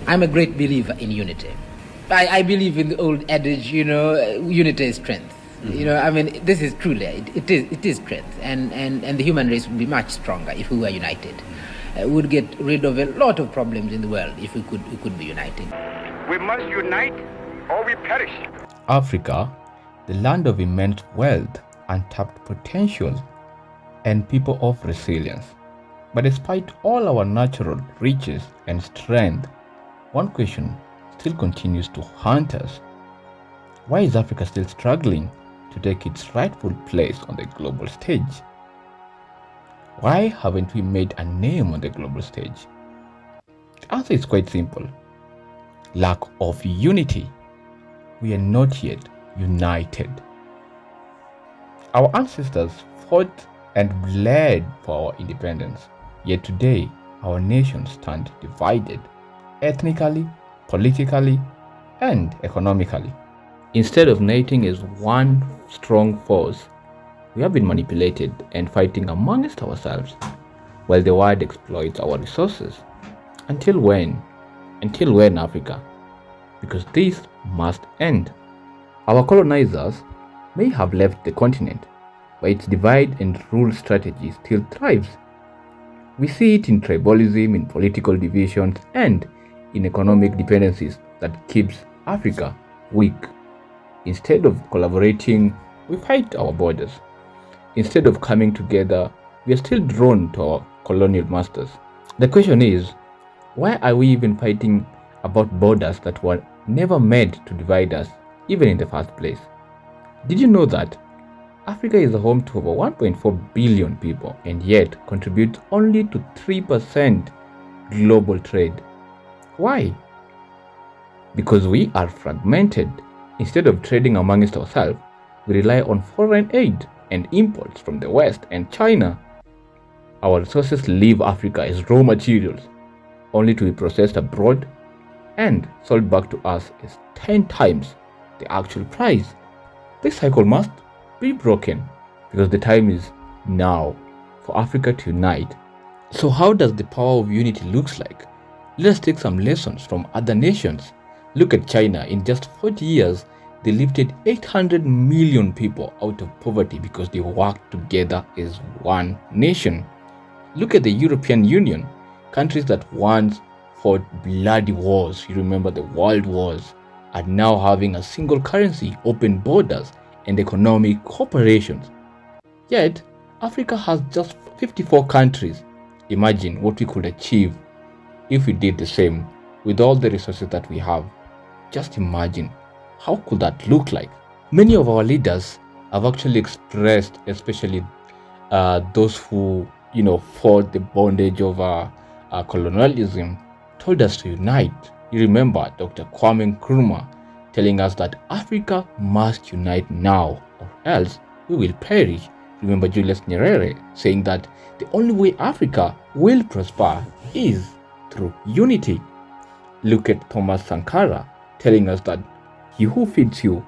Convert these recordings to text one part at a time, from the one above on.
I'm a great believer in unity. I believe in the old adage, unity is strength. This is truly, it is strength. And the human race would be much stronger if we were united. We would get rid of a lot of problems in the world if we could be united. We must unite or we perish. Africa, the land of immense wealth, untapped potential, and people of resilience. But despite all our natural riches and strength, one question still continues to haunt us. Why is Africa still struggling to take its rightful place on the global stage? Why haven't we made a name on the global stage? The answer is quite simple. Lack of unity. We are not yet united. Our ancestors fought and bled for our independence, yet today our nations stand divided, ethnically, politically, and economically. Instead of uniting as one strong force, we have been manipulated and fighting amongst ourselves, while the world exploits our resources. Until when? Until when, Africa? Because this must end. Our colonizers may have left the continent, but its divide and rule strategy still thrives. We see it in tribalism, in political divisions, and in economic dependencies that keeps Africa weak. Instead of collaborating, we fight our borders. Instead of coming together, we are still drawn to our colonial masters. The question is, why are we even fighting about borders that were never meant to divide us, even in the first place? Did you know that Africa is home to over 1.4 billion people and yet contributes only to 3% global trade? Why? Because we are fragmented. Instead of trading amongst ourselves, we rely on foreign aid and imports from the West and China. Our resources leave Africa as raw materials, only to be processed abroad and sold back to us as 10 times the actual price. This cycle must be broken because the time is now for Africa to unite. So how does the power of unity looks like? Let us take some lessons from other nations. Look at China. In just 40 years, they lifted 800 million people out of poverty because they worked together as one nation. Look at the European Union. Countries that once fought bloody wars, you remember the world wars, are now having a single currency, open borders, and economic cooperations. Yet, Africa has just 54 countries. Imagine what we could achieve if we did the same with all the resources that we have. Just imagine, how could that look like? Many of our leaders have actually expressed, especially those who fought the bondage of colonialism, told us to unite. You remember Dr. Kwame Nkrumah telling us that Africa must unite now or else we will perish. Remember Julius Nyerere saying that the only way Africa will prosper is through unity. Look at Thomas Sankara telling us that he who feeds you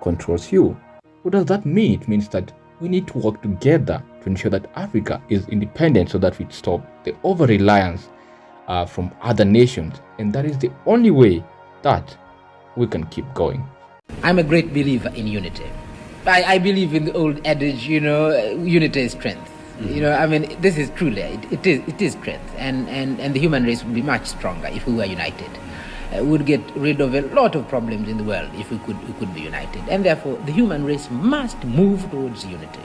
controls you. What does that mean? It means that we need to work together to ensure that Africa is independent so that we stop the over-reliance from other nations. And that is the only way that we can keep going. I'm a great believer in unity. I believe in the old adage, unity is strength. This is truly, it is strength. And the human race would be much stronger if we were united. We would get rid of a lot of problems in the world if we could be united. And therefore, the human race must move towards unity.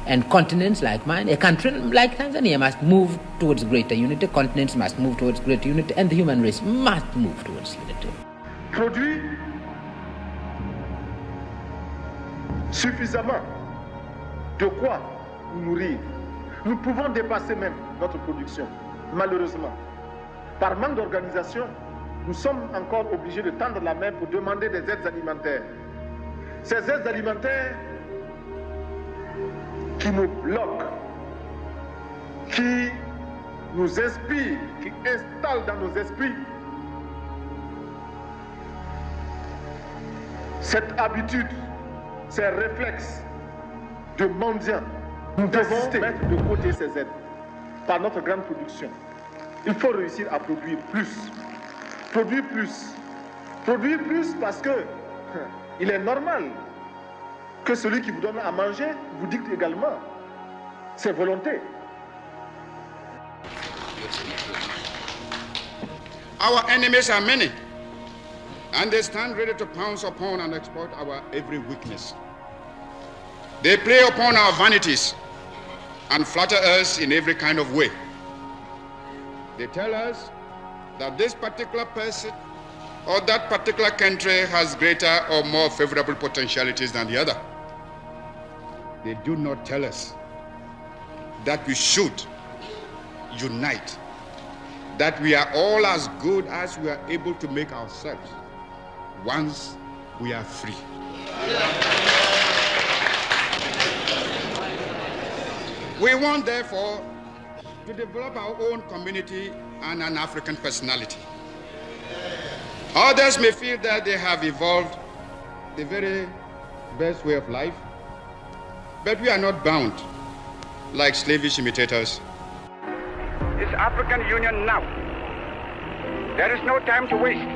And continents like mine, a country like Tanzania must move towards greater unity. Continents must move towards greater unity. And the human race must move towards unity. Produit suffisamment de quoi nous nourrir. Nous pouvons dépasser même notre production, malheureusement. Par manque d'organisation, nous sommes encore obligés de tendre la main pour demander des aides alimentaires. Ces aides alimentaires qui nous bloquent, qui nous inspirent, qui installent dans nos esprits cette habitude, ces réflexes de mendiants. Nous devons mettre de côté ces aides par notre grande production. Il faut réussir à produire plus. produire plus. Produire plus parce que il est normal que celui qui vous donne à manger vous dicte également ses volontés. Our enemies are many, and they stand ready to pounce upon and exploit our every weakness. They prey upon our vanities and flatter us in every kind of way. They tell us that this particular person or that particular country has greater or more favorable potentialities than the other. They do not tell us that we should unite, that we are all as good as we are able to make ourselves once we are free. We want, therefore, to develop our own community and an African personality. Others may feel that they have evolved the very best way of life, but we are not bound like slavish imitators. It's African Union now. There is no time to waste.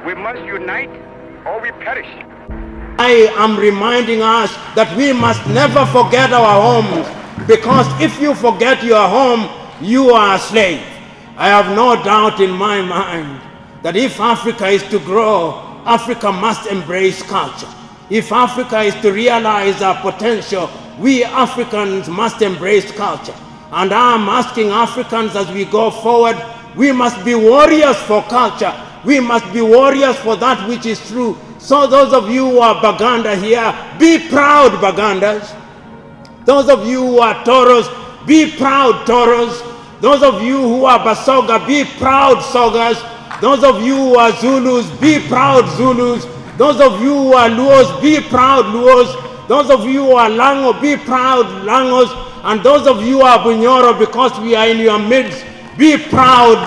We must unite or we perish. I am reminding us that we must never forget our homes, because if you forget your home, you are a slave. I have no doubt in my mind that if Africa is to grow, Africa must embrace culture. If Africa is to realize our potential, we Africans must embrace culture. And I'm asking Africans as we go forward, we must be warriors for culture. We must be warriors for that which is true. So those of you who are Baganda here, be proud Bagandas. Those of you who are Toros, be proud Toros. Those of you who are Basoga, be proud Sogas. Those of you who are Zulus, be proud Zulus. Those of you who are Luos, be proud Luos. Those of you who are Lango, be proud Langos. And those of you who are Bunyoro, because we are in your midst, be proud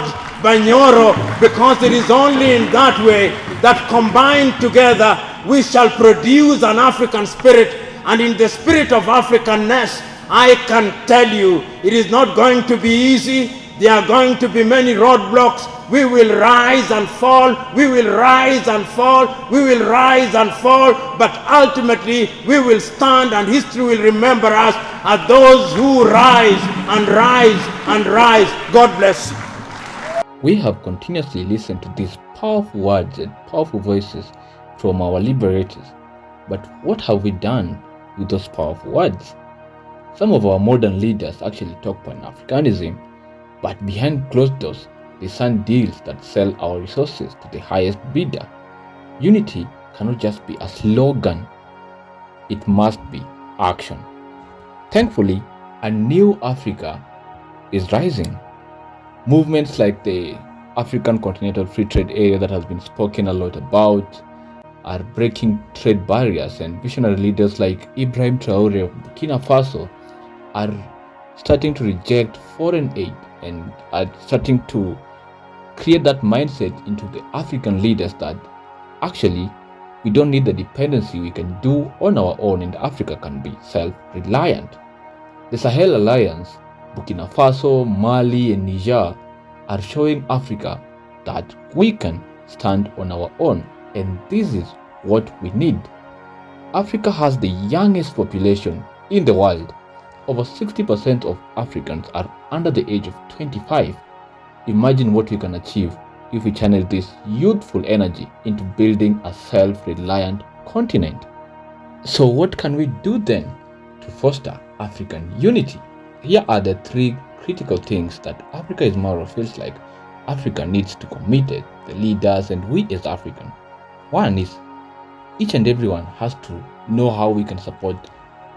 Banyoro, because it is only in that way that combined together we shall produce an African spirit. And in the spirit of Africanness, I can tell you, it is not going to be easy. There are going to be many roadblocks. We will rise and fall. We will rise and fall. We will rise and fall. But ultimately, we will stand, and history will remember us as those who rise and rise and rise. God bless you. We have continuously listened to these powerful words and powerful voices from our liberators. But what have we done with those powerful words? Some of our modern leaders actually talk Pan-Africanism, but behind closed doors, they sign deals that sell our resources to the highest bidder. Unity cannot just be a slogan, it must be action. Thankfully, a new Africa is rising. Movements like the African Continental Free Trade Area that has been spoken a lot about are breaking trade barriers, and visionary leaders like Ibrahim Traore of Burkina Faso are starting to reject foreign aid and are starting to create that mindset into the African leaders that actually we don't need the dependency, we can do on our own, and Africa can be self-reliant. The Sahel Alliance, Burkina Faso, Mali and Niger are showing Africa that we can stand on our own, and this is what we need. Africa has the youngest population in the world. Over 60% of Africans are under the age of 25. Imagine what we can achieve if we channel this youthful energy into building a self-reliant continent. So what can we do then to foster African unity? Here are the three critical things that Africa is more of feels like Africa needs to commit it, the leaders and we as African. One is each and everyone has to know how we can support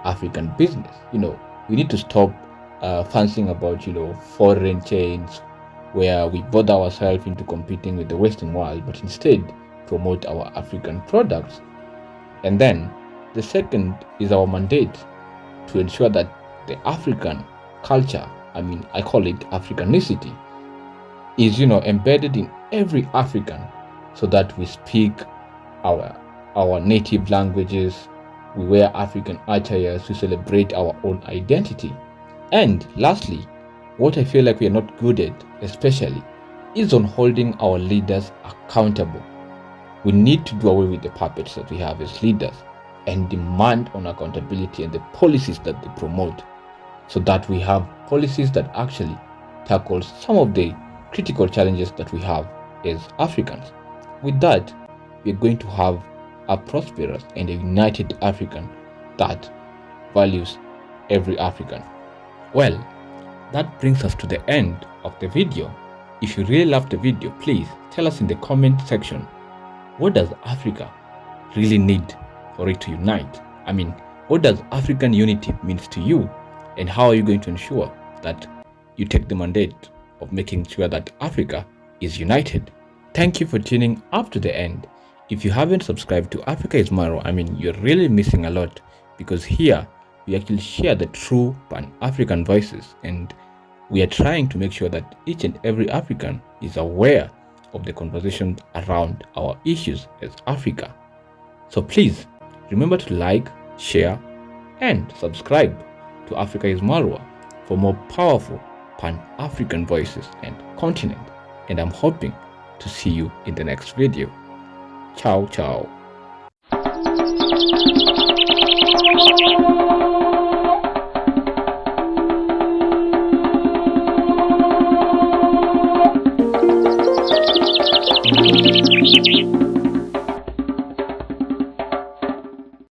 African business. We need to stop fancying about, foreign chains where we bother ourselves into competing with the Western world, but instead promote our African products. And then the second is our mandate to ensure that the African culture, I call it Africanicity, is, embedded in every African, so that we speak our native languages, we wear African attires, we celebrate our own identity. And lastly, what I feel like we are not good at, especially, is on holding our leaders accountable. We need to do away with the puppets that we have as leaders and demand on accountability and the policies that they promote, so that we have policies that actually tackle some of the critical challenges that we have as Africans. With that, we are going to have a prosperous and a united African that values every African. Well, that brings us to the end of the video. If you really loved the video, please tell us in the comment section, what does Africa really need for it to unite? I mean, what does African unity means to you, and how are you going to ensure that you take the mandate of making sure that Africa is united? Thank you for tuning up to the end. If you haven't subscribed to Africa is Maro, I mean, you're really missing a lot, because here we actually share the true Pan-African voices, and we are trying to make sure that each and every African is aware of the conversation around our issues as Africa. So please remember to like, share, and subscribe to Africa is Marwa for more powerful Pan-African voices and continent. And I'm hoping to see you in the next video. Ciao, ciao.